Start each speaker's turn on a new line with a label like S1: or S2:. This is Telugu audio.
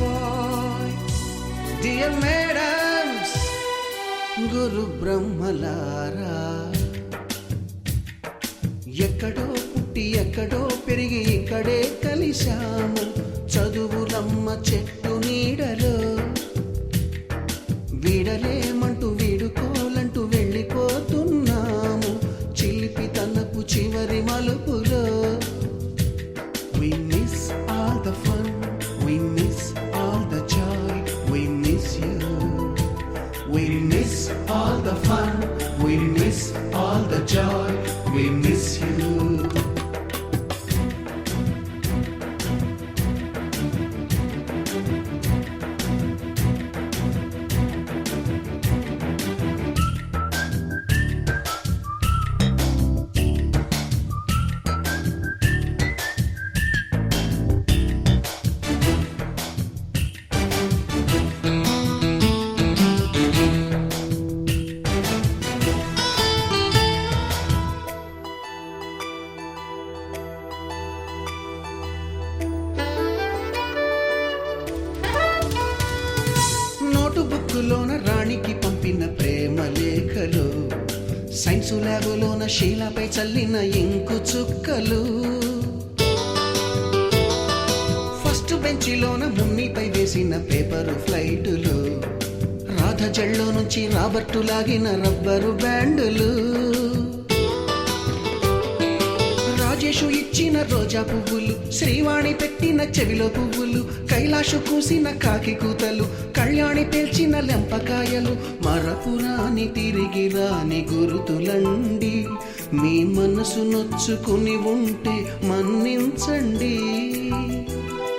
S1: boy, dear madams, గురు బ్రహ్మలారా, ఎక్కడో పుట్టి ఎక్కడో పెరిగి ఇక్కడే కలిశాము చదువులమ్మ చెట్టు నీడలో. వీడలేమంటూ వీడుకోలంటూ వెళ్ళిపోతున్నాము చిలిపి తనపు చివరి మలుపులో. We miss all the fun, we miss all the joy, we miss you. We miss all the fun, we miss all the joy, we miss you. బుక్కులోన రాణికి పంపిన ప్రేమ లేఖలు, సైన్సు ల్యాబులోన శీలపై చల్లిన ఇంకు చుక్కలు, ఫస్ట్ బెంచిలోన మున్నిపై వేసిన పేపరు ఫ్లైటులు, రాధ జల్లో నుంచి రాబర్టు లాగిన రబ్బరు బ్యాండులు, రాజేషు ఇచ్చిన రోజా పువ్వులు, శ్రీవాణి పెట్టిన చెవిలో పువ్వులు, కైలాషు కూసిన కాకి కూతలు, కళ్యాణి పేల్చిన లెంపకాయలు, మరపురాని తిరిగి రాని గురుతులండి. మీ మనసు నొచ్చుకుని ఉంటే మన్నించండి.